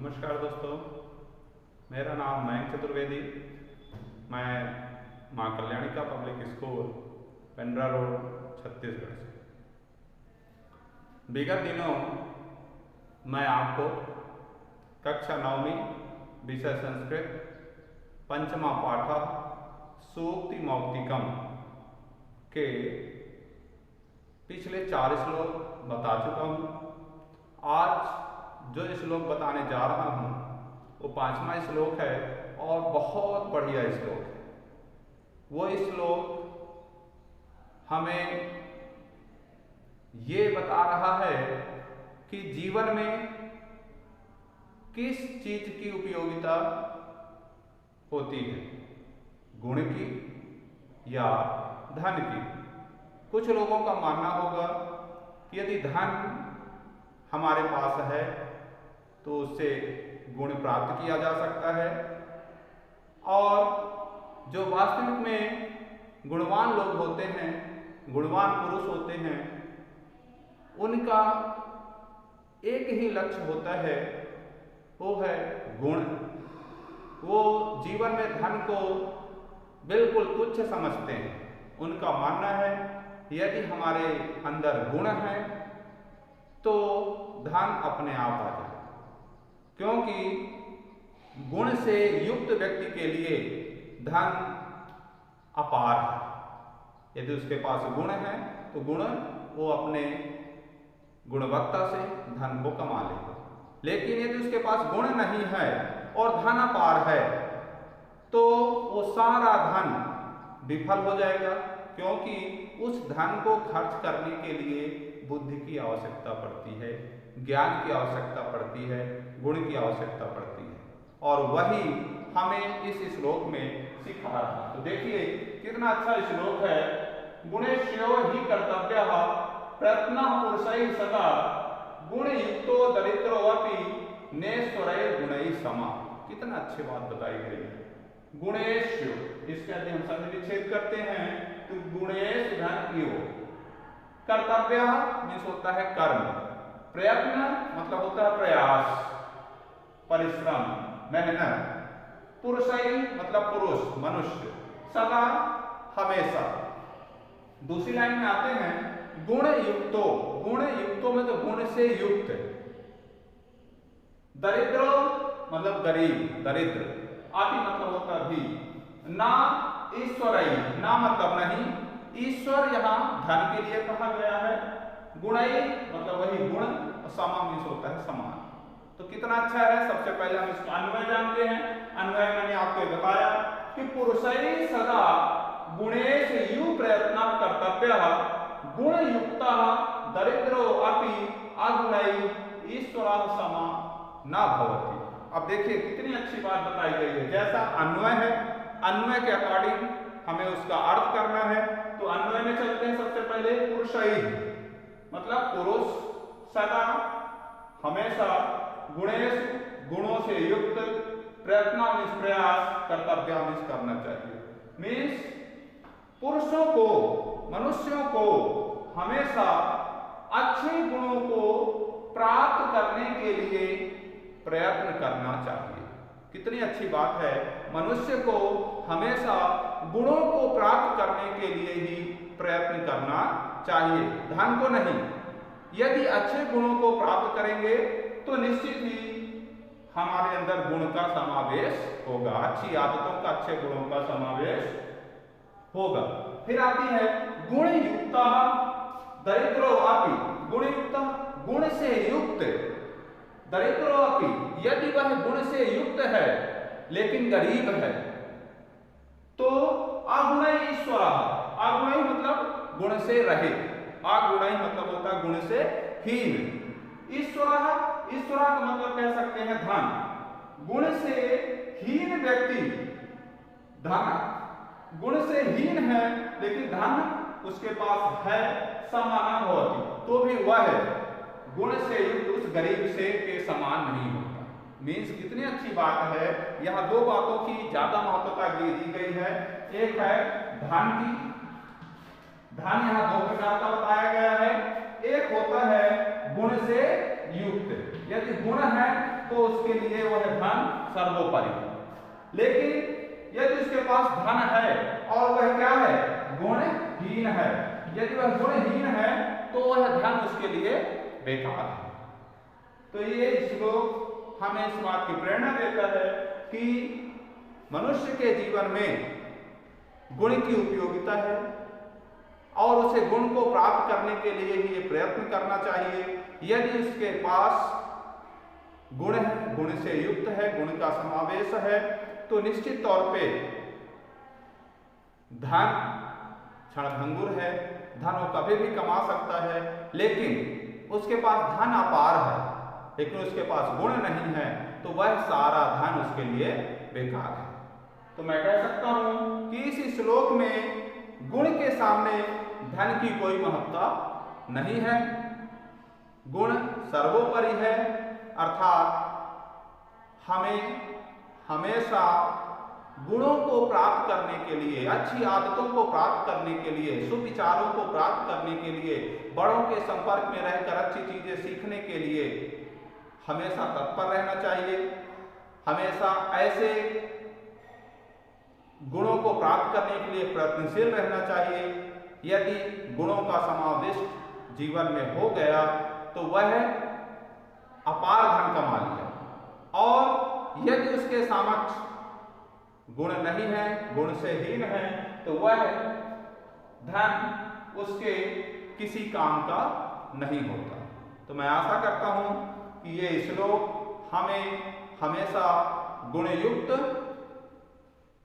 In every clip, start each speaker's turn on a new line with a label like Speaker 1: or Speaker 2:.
Speaker 1: नमस्कार दोस्तों, मेरा नाम मयंक चतुर्वेदी। मैं Maa Kalyanika public school Pendra road Chhattisgarh से। विगत दिनों मैं आपको कक्षा 9वीं विषय संस्कृत पंचमा पाठ सूक्ति मौक्तिकम के पिछले 4 श्लोक बता चुका हूँ। आज जो श्लोक बताने जा रहा हूँ वो 5वां श्लोक है और बहुत बढ़िया श्लोक है। वो श्लोक हमें ये बता रहा है कि जीवन में किस चीज की उपयोगिता होती है, गुण की या धन की। कुछ लोगों का मानना होगा कि यदि धन हमारे पास है तो उससे गुण प्राप्त किया जा सकता है, और जो वास्तविक में गुणवान लोग होते हैं, गुणवान पुरुष होते हैं, उनका एक ही लक्ष्य होता है, वो है गुण। वो जीवन में धन को बिल्कुल तुच्छ समझते हैं। उनका मानना है यदि हमारे अंदर गुण है तो धन अपने आप आ जाए, क्योंकि गुण से युक्त व्यक्ति के लिए धन अपार है। यदि उसके पास गुण है तो गुण वो अपने गुणवत्ता से धन को कमा लेगा। लेकिन यदि उसके पास गुण नहीं है और धन अपार है तो वो सारा धन विफल हो जाएगा, क्योंकि उस धन को खर्च करने के लिए बुद्धि की आवश्यकता पड़ती है, ज्ञान की आवश्यकता पड़ती है, गुण की आवश्यकता पड़ती है। और वही हमें इस श्लोक में सिखा रहा है। तो देखिए कितना अच्छा श्लोक है। गुणेश्यो ही कर्तव्यः प्रयत्नः पुरुषैः सदा गुण युक्तो दरिद्रो अपि नेश्वरैः गुणैः समः। कितना अच्छी बात बताई गई है। गुणेश्यो, इसके यदि हम संधि विच्छेद करते हैं तो गुणेश धन इव, कर्तव्य मीन्स होता है कर्म, प्रयत्न मतलब होता है प्रयास, परिश्रम, मेहनत, पुरुषै मतलब पुरुष, मनुष्य, सदा हमेशा। दूसरी लाइन में आते हैं गुण युक्तो, गुण युक्तो में तो गुण से युक्त, दरिद्र मतलब गरीब, दरिद्र, आदि मतलब होता भी, ना ईश्वरई, ना मतलब नहीं, ईश्वर यहाँ धन के लिए कहा गया है, गुणई मतलब वही गुण, और समा मीन्स होता है समान। तो कितना अच्छा है। सबसे पहले हम इसका अन्वय जानते हैं। अन्वय मैंने आपको बताया कि पुरुषै सदा गुणेश यु प्रयत्न कर्तव्यः गुण युक्ता दरिद्रो अपि अगुणै ईश्वरः समा न भवति। अब देखिए कितनी अच्छी बात बताई गई है। जैसा अन्वय है, अन्वय के अकॉर्डिंग हमें उसका अर्थ करना है। तो अन्वय में चलते हैं। सबसे पहले पुरुषै मतलब पुरुष, सदा हमेशा, गुणेश गुणों से युक्त, प्रयत्न मीन्स प्रयास, कर्तव्य मीन्स करना चाहिए। मीन्स पुरुषों को, मनुष्यों को हमेशा अच्छे गुणों को प्राप्त करने के लिए प्रयत्न करना चाहिए। कितनी अच्छी बात है। मनुष्य को हमेशा गुणों को प्राप्त करने के लिए ही प्रयत्न करना चाहिए, धन को नहीं। यदि अच्छे गुणों को प्राप्त करेंगे तो निश्चित ही हमारे अंदर गुण का समावेश होगा, अच्छी आदतों का, अच्छे गुणों का समावेश होगा। फिर आती है गुण युक्ता दरिद्रो अपि, गुण युक्ता गुण से युक्त, दरिद्रो अपि यदि वह गुण से युक्त है लेकिन गरीब है तो अगुणै ईश्वर, अगुणै मतलब गुण से रहित, अगुणै मतलब होता है गुण से हीन, ईश्वर, ईश्वर का मतलब कह सकते हैं धन। गुण से हीन व्यक्ति, धन गुण से हीन है लेकिन धन उसके पास है, समान होती तो भी वह गुण से युक्त उस गरीब से के समान नहीं होता। मीन्स कितनी अच्छी बात है। यहाँ दो बातों की ज्यादा महत्वता दी गई है। एक है धन की, धन यहाँ 2 प्रकार का बताया गया है। एक होता है गुण से युक्त, यदि गुण है तो उसके लिए वह धन सर्वोपरि है। लेकिन यदि उसके पास धन है और वह क्या है, गुणहीन है, यदि वह गुणहीन है तो वह धन उसके लिए बेकार है। तो ये श्लोक हमें इस बात की प्रेरणा देता है कि मनुष्य के जीवन में गुण की उपयोगिता है और उसे गुण को प्राप्त करने के लिए ही ये प्रयत्न करना चाहिए। यदि उसके पास गुण है, गुण से युक्त है, गुण का समावेश है, तो निश्चित तौर पे धन क्षणभंगुर है, धन वो कभी भी कमा सकता है, लेकिन उसके पास धन अपार है लेकिन उसके पास गुण नहीं है तो वह सारा धन उसके लिए बेकार है। तो मैं कह सकता हूं कि इस श्लोक में गुण के सामने धन की कोई महत्ता नहीं है, गुण सर्वोपरि है, अर्थात हमें हमेशा गुणों को प्राप्त करने के लिए, अच्छी आदतों को प्राप्त करने के लिए, सुविचारों को प्राप्त करने के लिए, बड़ों के संपर्क में रहकर अच्छी चीजें सीखने के लिए हमेशा तत्पर रहना चाहिए। हमेशा ऐसे गुणों को प्राप्त करने के लिए प्रयत्नशील रहना चाहिए। यदि गुणों का समाविष्ट जीवन में हो गया तो वह अपार धन कमा लिया, और यदि उसके समक्ष गुण नहीं है, गुण से हीन है, तो वह धन उसके किसी काम का नहीं होता। तो मैं आशा करता हूं कि ये श्लोक हमें हमेशा गुणयुक्त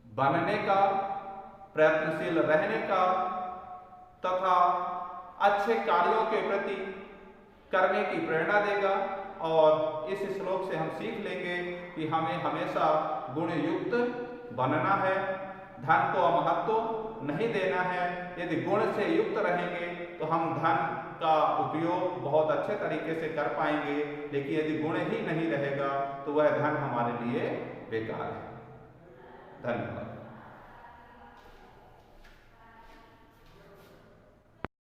Speaker 1: बनने का, प्रयत्नशील रहने का तथा अच्छे कार्यों के प्रति करने की प्रेरणा देगा। और इस श्लोक से हम सीख लेंगे कि हमें हमेशा गुणयुक्त बनना है, धन को महत्व नहीं देना है। यदि गुण से युक्त रहेंगे तो हम धन का उपयोग बहुत अच्छे तरीके से कर पाएंगे, लेकिन यदि गुण ही नहीं रहेगा तो वह धन हमारे लिए बेकार है। धन्यवाद।